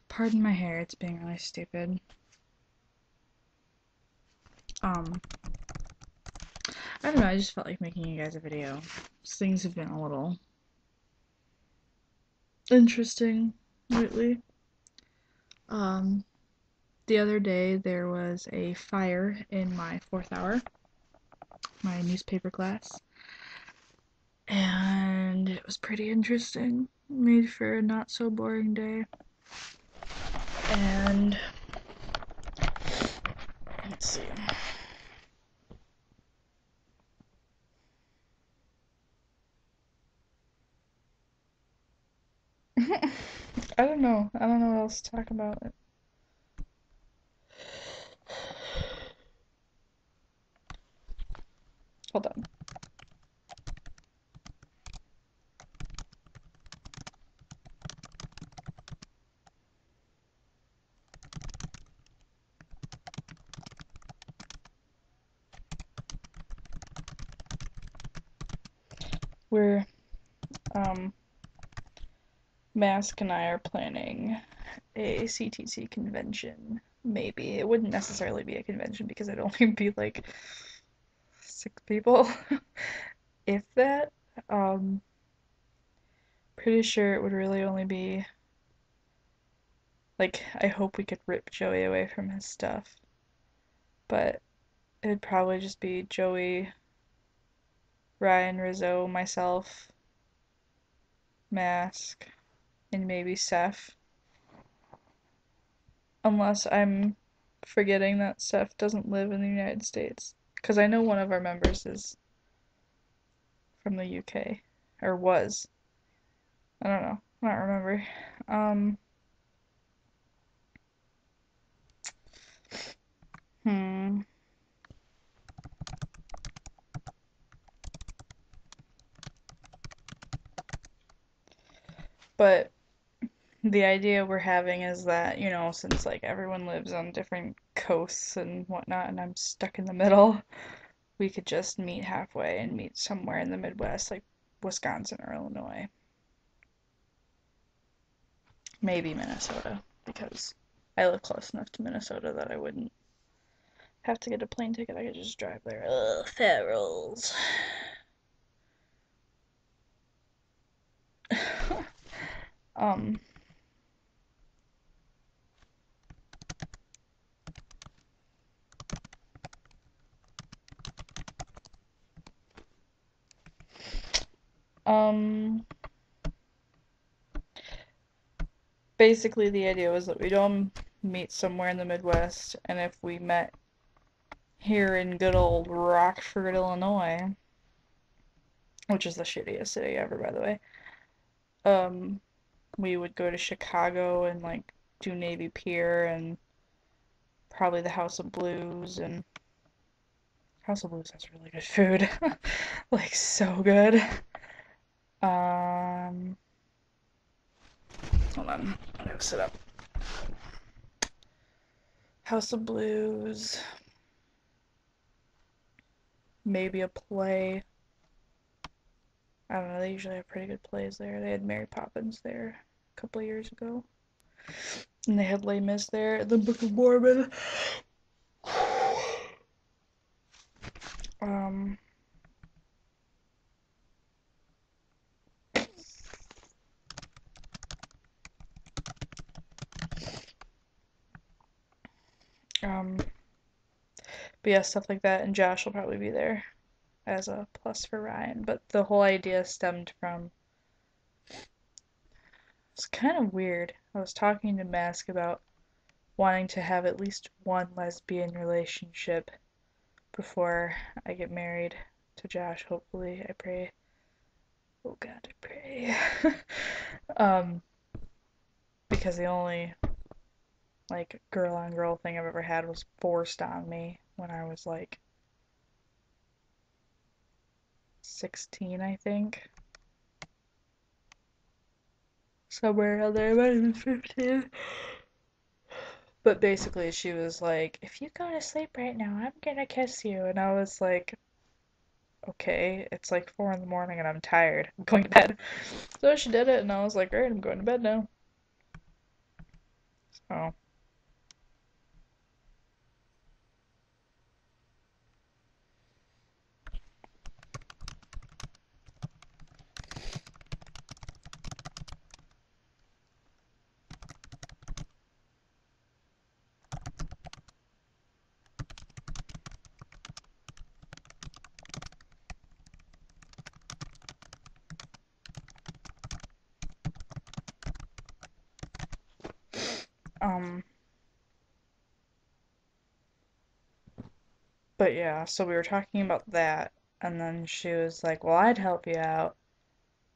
Pardon my hair, it's being really stupid. Um, I don't know, I just felt like making you guys a video. Things have been a little interesting lately. Um, the other day there was a fire in my fourth hour, my newspaper class, and it was pretty interesting. Made for a not so boring day. And let's see. I don't know. I don't know what else to talk about. Hold on. We're um Mask and I are planning a CTC convention. Maybe. It wouldn't necessarily be a convention because it'd only be like 6 people, if that. Um, Pretty sure it would really only be like I hope we could rip Joey away from his stuff, but it'd probably just be Joey, Ryan, Rizzo, myself, Mask, and maybe Seth. Unless I'm forgetting that Seth doesn't live in the United States. Because I know one of our members is from the UK. Or was. I don't know. I don't remember. Um, hmm. But the idea we're having is that, since like everyone lives on different coasts and whatnot, and I'm stuck in the middle, we could just meet halfway and meet somewhere in the Midwest, like Wisconsin or Illinois. Maybe Minnesota, because I live close enough to Minnesota that I wouldn't have to get a plane ticket. I could just drive there. Ugh, fat rolls. um, um, Basically the idea was that we'd all meet somewhere in the Midwest, and if we met here in good old Rockford, Illinois, which is the shittiest city ever, by the way, um, we would go to Chicago and like do Navy Pier and probably the House of Blues, and House of Blues has really good food. Like so good. Um Hold on. I'm gonna sit up. House of Blues, maybe a play. I don't know, they usually have pretty good plays there. They had Mary Poppins there a couple of years ago. And they had Les Mis there, the Book of Mormon. Um, um, but yeah, stuff like that. And Josh will probably be there as a plus for Ryan. But the whole idea stemmed from, it's kind of weird. I was talking to Mask about wanting to have at least one lesbian relationship before I get married to Josh, hopefully. I pray. Oh God, I pray. um, because the only like girl on girl thing I've ever had was forced on me when I was like 16, I think. Somewhere around there, I might have been 15. But basically, she was like, if you go to sleep right now, I'm gonna kiss you. And I was like, okay, it's like 4 in the morning and I'm tired. I'm going to bed. So she did it, and I was like, alright, I'm going to bed now. Oh. Um, but yeah, so we were talking about that, and then she was like, "Well, I'd help you out,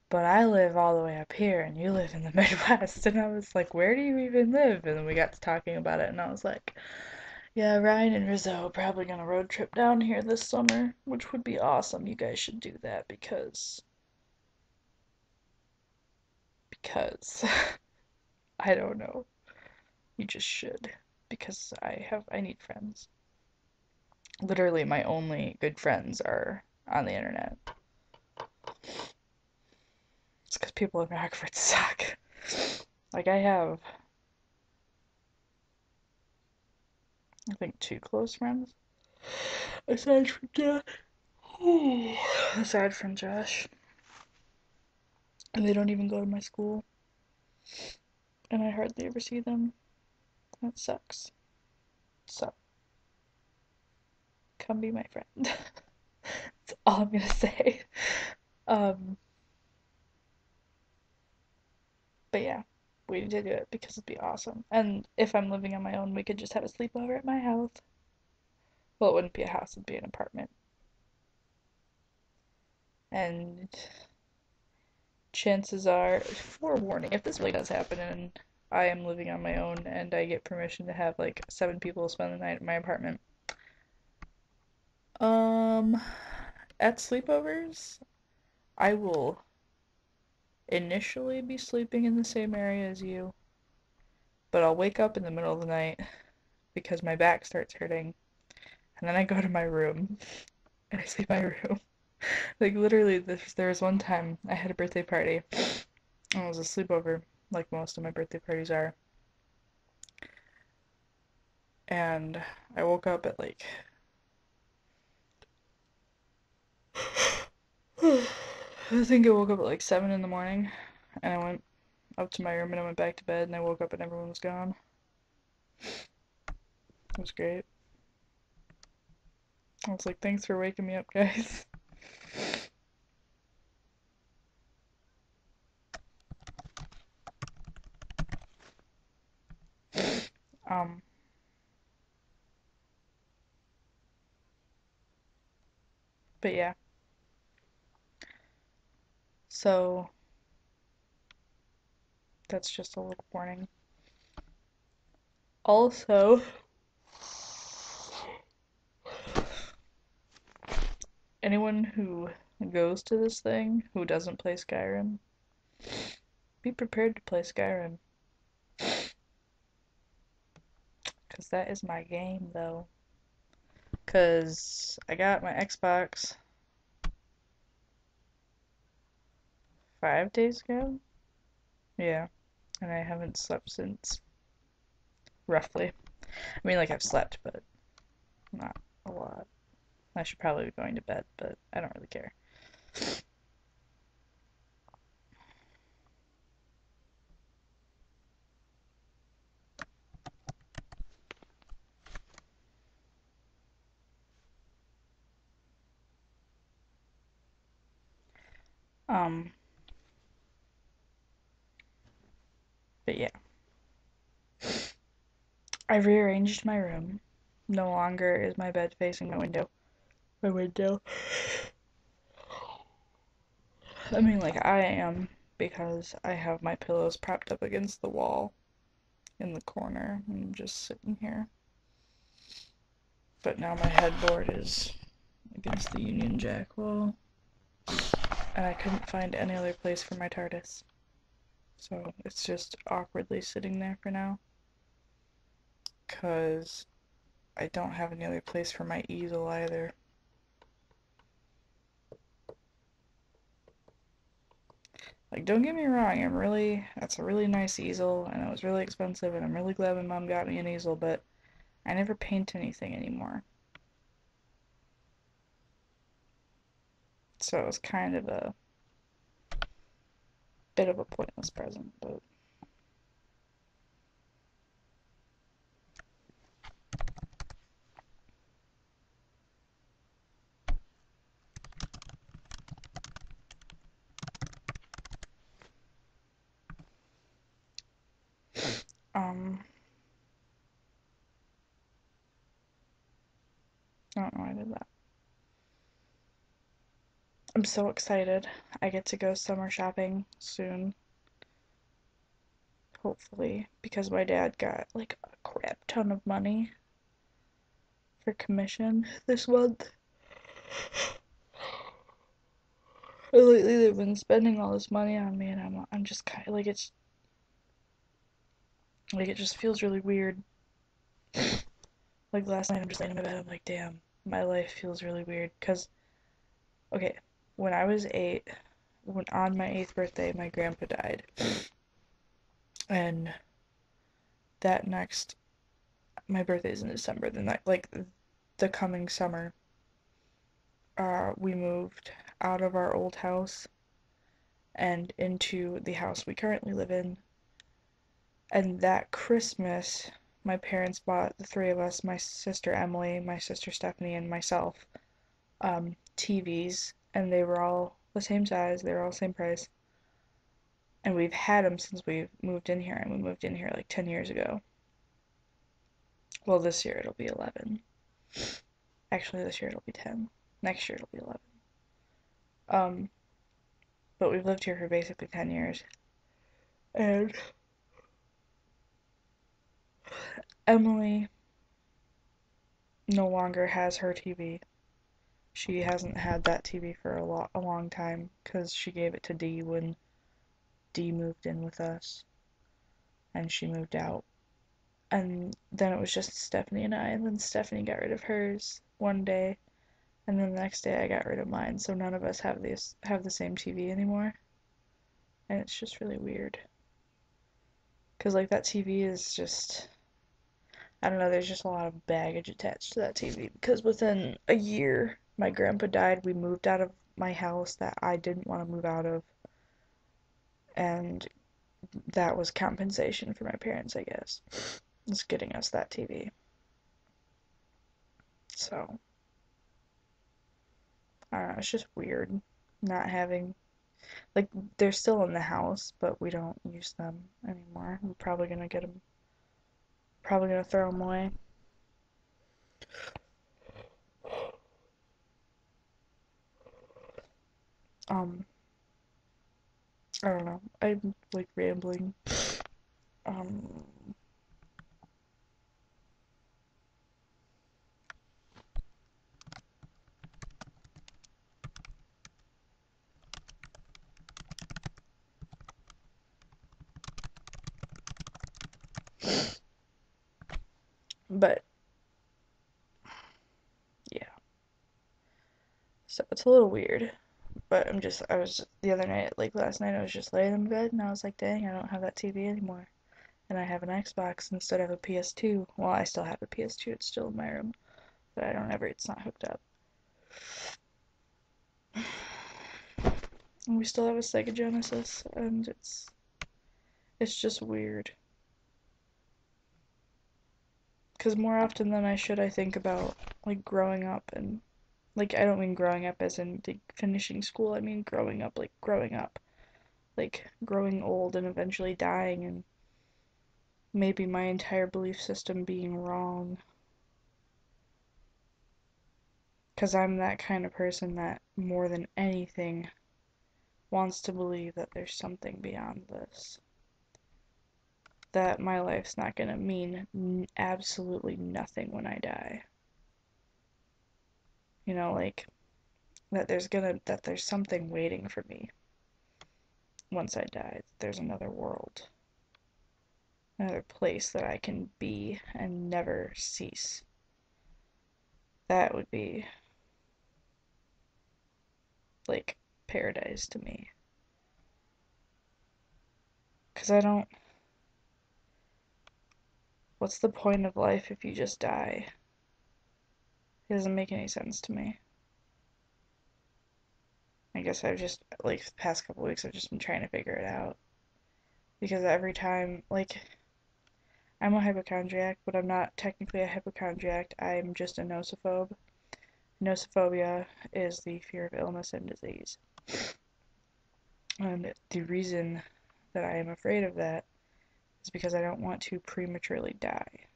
but I live all the way up here, and you live in the Midwest." And I was like, "Where do you even live?" And then we got to talking about it, and I was like, "Yeah, Ryan and Rizzo are probably gonna road trip down here this summer, which would be awesome. You guys should do that because I don't know. You just should because I need friends. Literally, my only good friends are on the internet. It's because people in Rockford suck. Like, I have, I think, two close friends. Aside from Josh. Aside from Josh. And they don't even go to my school. And I hardly ever see them. That sucks. So, come be my friend. That's all I'm gonna say. Um, but yeah, we need to do it because it'd be awesome. And if I'm living on my own, we could just have a sleepover at my house. Well, it wouldn't be a house, it'd be an apartment. And chances are, forewarning, if this really does happen and I am living on my own and I get permission to have like 7 people spend the night at my apartment. Um, at sleepovers, I will initially be sleeping in the same area as you, but I'll wake up in the middle of the night because my back starts hurting, and then I go to my room and I sleep in my room. Like literally, there was one time I had a birthday party and it was a sleepover, like most of my birthday parties are, and I woke up at like I think I woke up at like 7 in the morning and I went up to my room and I went back to bed and I woke up and everyone was gone. It was great. I was like, thanks for waking me up, guys. Um, but yeah. So that's just a little warning. Also, anyone who goes to this thing who doesn't play Skyrim, be prepared to play Skyrim. Because that is my game, though. Because I got my Xbox 5 days ago. Yeah. And I haven't slept since, roughly. I mean, like, I've slept, but not a lot. I should probably be going to bed, but I don't really care. Um, but yeah. I rearranged my room. No longer is my bed facing my window. My window. I mean, like, I am, because I have my pillows propped up against the wall in the corner. I'm just sitting here. But now my headboard is against the Union Jack wall. And I couldn't find any other place for my TARDIS. So it's just awkwardly sitting there for now. Because I don't have any other place for my easel either. Like, don't get me wrong, that's a really nice easel, and it was really expensive, and I'm really glad my mom got me an easel, but I never paint anything anymore. So it was kind of a bit of a pointless present, but um, I don't know why I did that. I'm so excited. I get to go summer shopping soon, hopefully, because my dad got like a crap ton of money for commission this month. Lately, they've been spending all this money on me, and I'm just kind of like it just feels really weird. Like last night, I'm just laying in my bed. I'm like, damn, my life feels really weird. Cause okay, when I was 8, when on my 8th birthday, my grandpa died, and that next, my birthday's in December. The night, like the coming summer, we moved out of our old house and into the house we currently live in. And that Christmas, my parents bought the three of us, my sister Emily, my sister Stephanie, and myself, TVs, and they were all the same size, they were all the same price. And we've had them since we moved in here, and we moved in here like 10 years ago. Well, this year it'll be 11. Actually, this year it'll be 10. Next year it'll be 11. Um, but we've lived here for basically 10 years. And Emily no longer has her TV. She hasn't had that TV for a long time because she gave it to Dee when Dee moved in with us and she moved out. And then it was just Stephanie and I, and then Stephanie got rid of hers one day, and then the next day I got rid of mine, so none of us have the same TV anymore. And it's just really weird. Cause like that TV is just I don't know, there's just a lot of baggage attached to that TV because within a year my grandpa died, we moved out of my house that I didn't want to move out of, and that was compensation for my parents, I guess. Was getting us that TV. So, I don't know, it's just weird not having like they're still in the house, but we don't use them anymore. I'm probably gonna get them, probably gonna throw them away. Um, I don't know. I'm like rambling. Um, but yeah, so it's a little weird. But I was the other night, like last night, I was just laying in bed and I was like, dang, I don't have that TV anymore. And I have an Xbox instead of a PS2. Well, I still have a PS2, it's still in my room, but it's not hooked up. And we still have a Sega Genesis, and it's just weird. Because more often than I should, I think about like growing up and like I don't mean growing up as in like, finishing school. I mean like growing old and eventually dying and maybe my entire belief system being wrong. Because I'm that kind of person that more than anything wants to believe that there's something beyond this. That my life's not gonna mean absolutely nothing when I die. You know, like that there's something waiting for me once I die. There's another world, another place that I can be and never cease. That would be like paradise to me. Because I don't. What's the point of life if you just die? It doesn't make any sense to me. I guess I've just, like, the past couple weeks, I've just been trying to figure it out. Because every time, like, I'm a hypochondriac, but I'm not technically a hypochondriac. I'm just a nosophobe. Nosophobia is the fear of illness and disease. And the reason that I am afraid of that is because I don't want to prematurely die.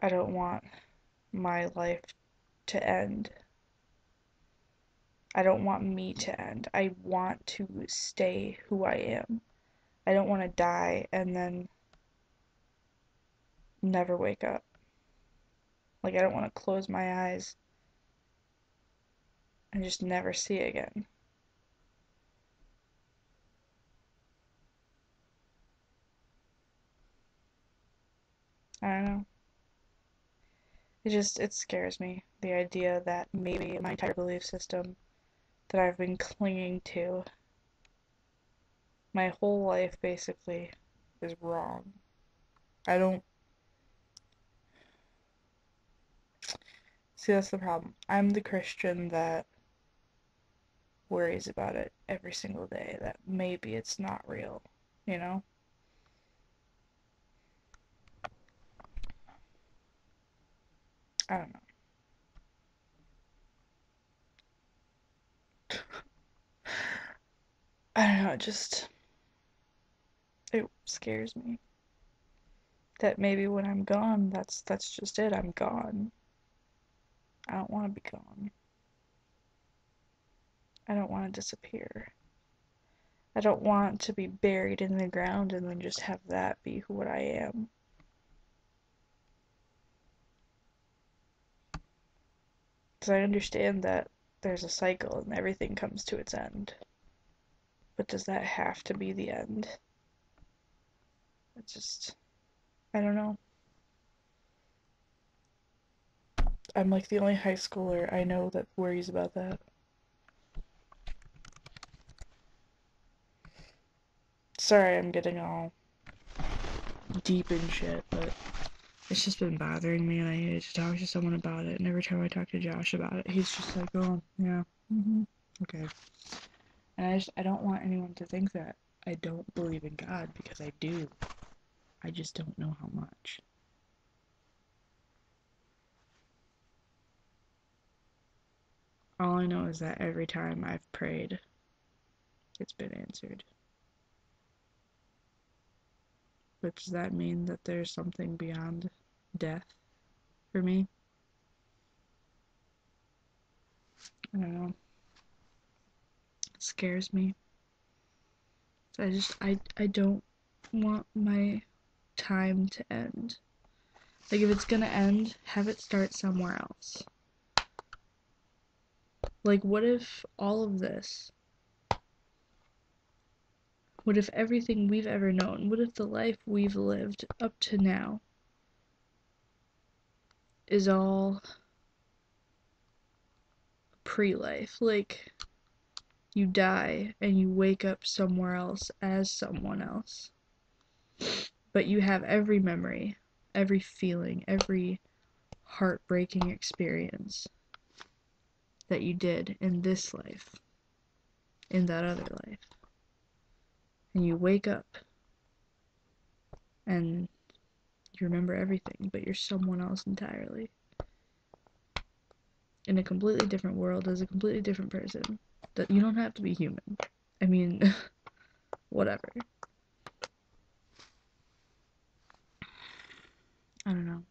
I don't want my life to end. I don't want me to end. I want to stay who I am. I don't want to die and then never wake up. Like, I don't want to close my eyes and just never see it again. I don't know. It scares me. The idea that maybe my entire belief system that I've been clinging to my whole life basically is wrong. I don't see, that's the problem. I'm the Christian that worries about it every single day, that maybe it's not real, you know? I don't know. I don't know, it scares me that maybe when I'm gone, that's just it. I'm gone. I don't want to be gone. I don't want to disappear. I don't want to be buried in the ground and then just have that be what I am. Because I understand that there's a cycle and everything comes to its end. But does that have to be the end? It's just, I don't know. I'm like the only high schooler I know that worries about that. Sorry, I'm getting all deep in shit, but it's just been bothering me and I needed to talk to someone about it. And every time I talk to Josh about it, he's just like, oh, yeah, okay. And I don't want anyone to think that I don't believe in God, because I do. I just don't know how much. All I know is that every time I've prayed, it's been answered. But does that mean that there's something beyond death for me? I don't know. It scares me. So I don't want my time to end. Like, if it's gonna end, have it start somewhere else. Like, what if all of this, what if everything we've ever known, what if the life we've lived up to now is all pre-life? Like, you die and you wake up somewhere else as someone else. But you have every memory, every feeling, every heartbreaking experience that you did in this life, in that other life. And you wake up and you remember everything, but you're someone else entirely. In a completely different world, as a completely different person. That you don't have to be human. I mean, whatever. I don't know.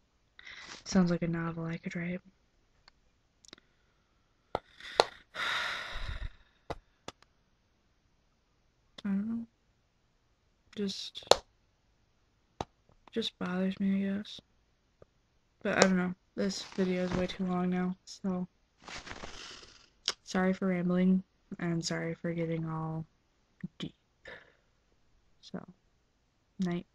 Sounds like a novel I could write. I don't know. Just bothers me, I guess. But I don't know. This video is way too long now, so sorry for rambling, and sorry for getting all deep. So, night.